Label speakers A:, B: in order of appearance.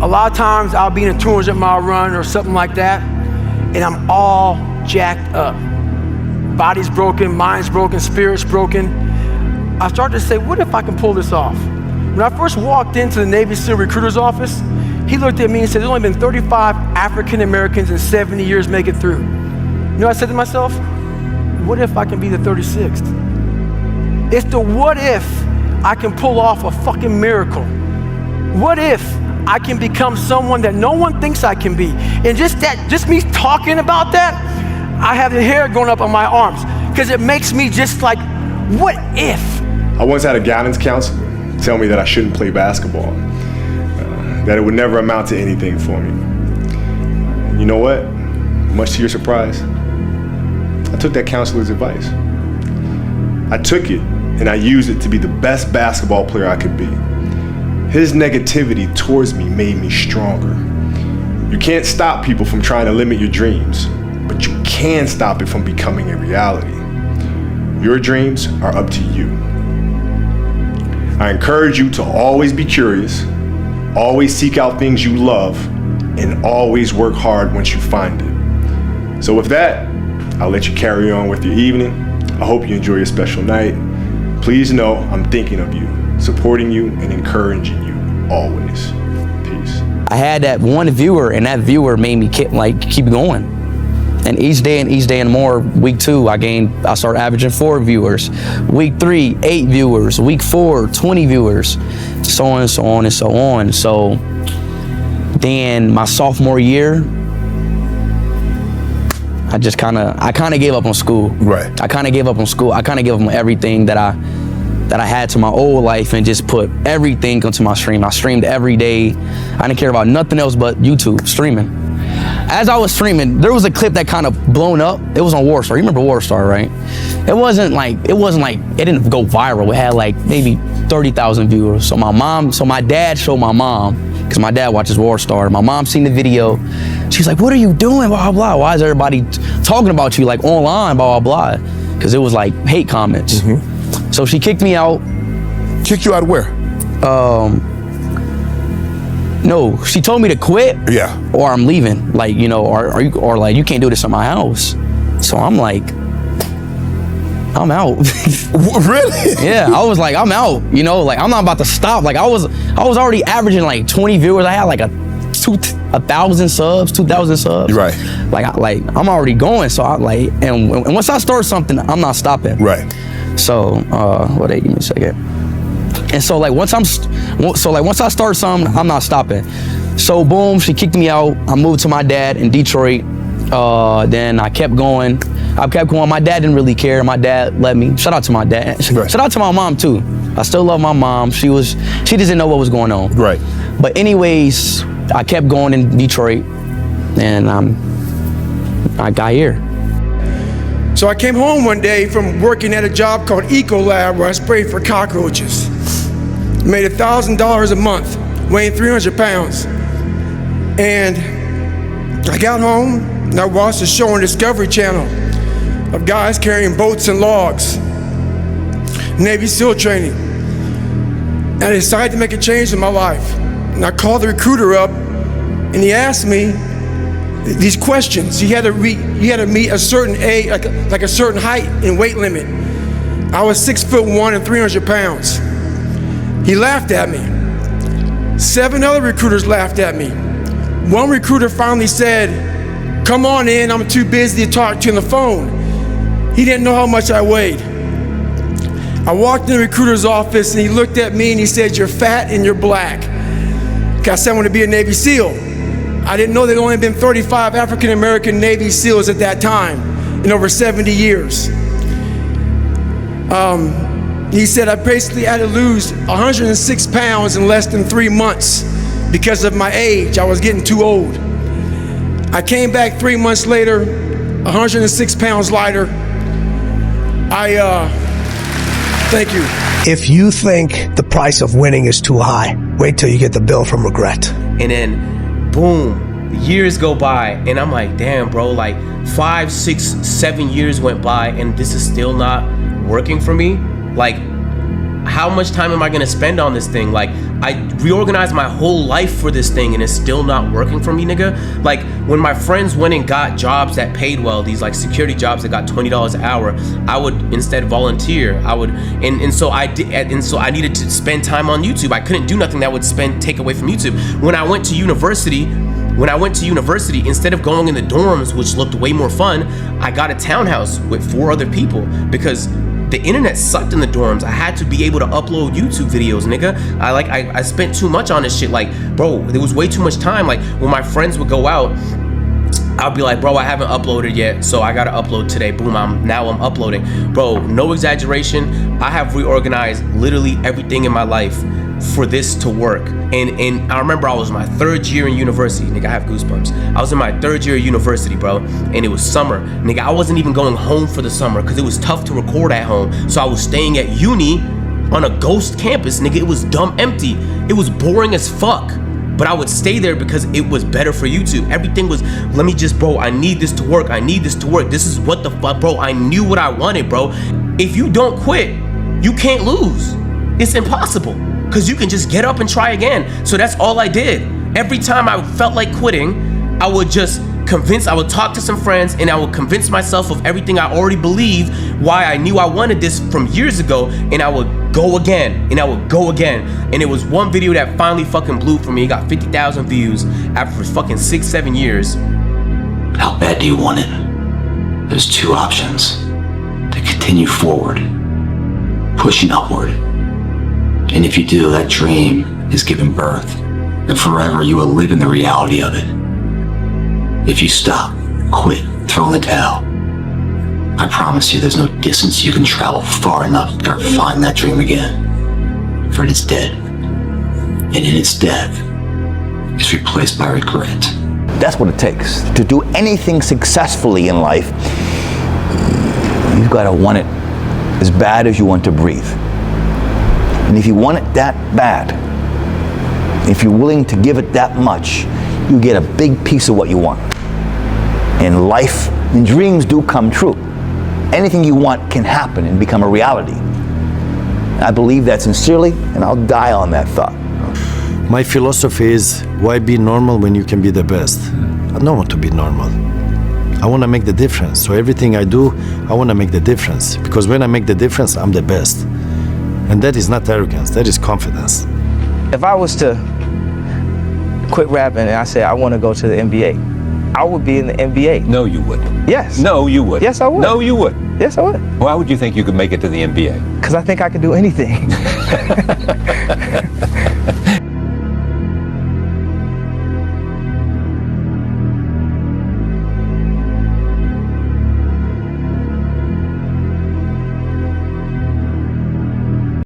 A: A lot of times I'll be in a 200-mile run or something like that, and I'm all jacked up. Body's broken, mind's broken, spirit's broken. I started to say, what if I can pull this off? When I first walked into the Navy SEAL recruiter's office, he looked at me and said, there's only been 35 African Americans in 70 years make it through. You know what I said to myself? What if I can be the 36th? It's the what if I can pull off a fucking miracle. What if I can become someone that no one thinks I can be? And just me talking about that, I have the hair going up on my arms because it makes me just like, what if?
B: I once had a guidance counselor tell me that I shouldn't play basketball, that it would never amount to anything for me. You know what? Much to your surprise, I took that counselor's advice. I took it and I used it to be the best basketball player I could be. His negativity towards me made me stronger. You can't stop people from trying to limit your dreams, but you can stop it from becoming a reality. Your dreams are up to you. I encourage you to always be curious, always seek out things you love, and always work hard once you find it. So with that, I'll let you carry on with your evening. I hope you enjoy your special night. Please know I'm thinking of you, supporting you, and encouraging you always. Peace.
C: I had that one viewer, and that viewer made me keep going. And each day and more, week 2, I started averaging 4 viewers. Week 3, 8 viewers. Week 4, 20 viewers. So on and so on and so on. So then my sophomore year, I kind of gave up on school.
D: Right.
C: I kind of gave up on school. I kind of gave up on everything that I had to my old life and just put everything onto my stream. I streamed every day. I didn't care about nothing else but YouTube, streaming. As I was streaming, there was a clip that kind of blown up. It was on Warstar. You remember Warstar, right? It didn't go viral. It had like maybe 30,000 viewers. So my dad showed my mom, because my dad watches Warstar. My mom seen the video. She's like, what are you doing, blah, blah, blah. Why is everybody talking about you like online, blah, blah, blah. Because it was like hate comments. Mm-hmm. So she kicked me out.
D: Kicked you out of where?
C: No, she told me to quit.
D: Yeah.
C: Or I'm leaving. Like, you know, or like, you can't do this in my house. So I'm like, I'm out.
D: Really?
C: Yeah, I was like, I'm out. You know, like I'm not about to stop. Like I was already averaging like 20 viewers. I had like 1,000 subs, 2,000 subs.
D: Right.
C: Like I'm already going. So I like, and once I start something, I'm not stopping.
D: Right.
C: So, give me a second. And so like once I start something, I'm not stopping. So boom, she kicked me out. I moved to my dad in Detroit. Then I kept going. My dad didn't really care. My dad let me. Shout out to my dad.
D: Right.
C: Shout out to my mom too. I still love my mom. She didn't know what was going on.
D: Right.
C: But anyways, I kept going in Detroit, and I got here.
A: So I came home one day from working at a job called Ecolab where I sprayed for cockroaches. Made $1,000 a month, weighing 300 pounds. And I got home and I watched a show on Discovery Channel of guys carrying boats and logs, Navy SEAL training. And I decided to make a change in my life. And I called the recruiter up and he asked me these questions. He had to meet a certain age, like a certain height and weight limit. I was 6'1" and 300 pounds. He laughed at me. 7 other recruiters laughed at me. One recruiter finally said, come on in, I'm too busy to talk to you on the phone. He didn't know how much I weighed. I walked in the recruiter's office and he looked at me and he said, you're fat and you're black. I said I want to be a Navy SEAL. I didn't know there'd only been 35 African American Navy SEALs at that time in over 70 years. He said I basically had to lose 106 pounds in less than 3 months because of my age. I was getting too old. I came back 3 months later, 106 pounds lighter. Thank you.
E: If you think the price of winning is too high, wait till you get the bill from regret.
F: And then, boom, the years go by, and I'm like, damn, bro, like 5, 6, 7 years went by, and this is still not working for me. Like, how much time am I gonna spend on this thing? Like, I reorganized my whole life for this thing and it's still not working for me, nigga. Like, when my friends went and got jobs that paid well, these like security jobs that got $20 an hour, I would instead volunteer. I would, and so I did, and so I needed to spend time on YouTube. I couldn't do nothing that would take away from YouTube. When I went to university, instead of going in the dorms, which looked way more fun, I got a townhouse with 4 other people because the internet sucked in the dorms. I had to be able to upload YouTube videos, nigga. I spent too much on this shit. Like, bro, there was way too much time. Like, when my friends would go out, I'd be like, bro, I haven't uploaded yet, so I gotta upload today. Boom, now I'm uploading. Bro, no exaggeration, I have reorganized literally everything in my life for this to work. And I remember I was in my 3rd year in university. Nigga, I have goosebumps. I was in my 3rd year of university, bro, and it was summer. Nigga, I wasn't even going home for the summer because it was tough to record at home. So I was staying at uni on a ghost campus, nigga. It was dumb empty. It was boring as fuck. But I would stay there because it was better for YouTube. Everything was, let me just, bro, I need this to work. I need this to work. This is what the fuck, bro. I knew what I wanted, bro. If you don't quit, you can't lose. It's impossible. Because you can just get up and try again. So that's all I did. Every time I felt like quitting, I would talk to some friends and I would convince myself of everything I already believed, why I knew I wanted this from years ago, and I would go again, and I would go again. And it was one video that finally fucking blew for me. It got 50,000 views after fucking 6-7 years.
G: How bad do you want it? There's 2 options. To continue forward, pushing upward. And if you do, that dream is given birth, and forever you will live in the reality of it. If you stop, quit, throw in the towel, I promise you there's no distance you can travel far enough to find that dream again. For it is dead. And in its death, it's replaced by regret.
H: That's what it takes. To do anything successfully in life, you've got to want it as bad as you want to breathe. And if you want it that bad, if you're willing to give it that much, you get a big piece of what you want. And life and dreams do come true. Anything you want can happen and become a reality. I believe that sincerely, and I'll die on that thought.
I: My philosophy is, why be normal when you can be the best? I don't want to be normal. I want to make the difference. So everything I do, I want to make the difference. Because when I make the difference, I'm the best. And that is not arrogance, that is confidence.
J: If I was to quit rapping and I said I want to go to the NBA, I would be in the NBA.
K: No, you wouldn't.
J: Yes.
K: No, you wouldn't.
J: Yes, I would.
K: No, you wouldn't.
J: Yes, I would.
K: Why would you think you could make it to the NBA?
J: Because I think I could do anything.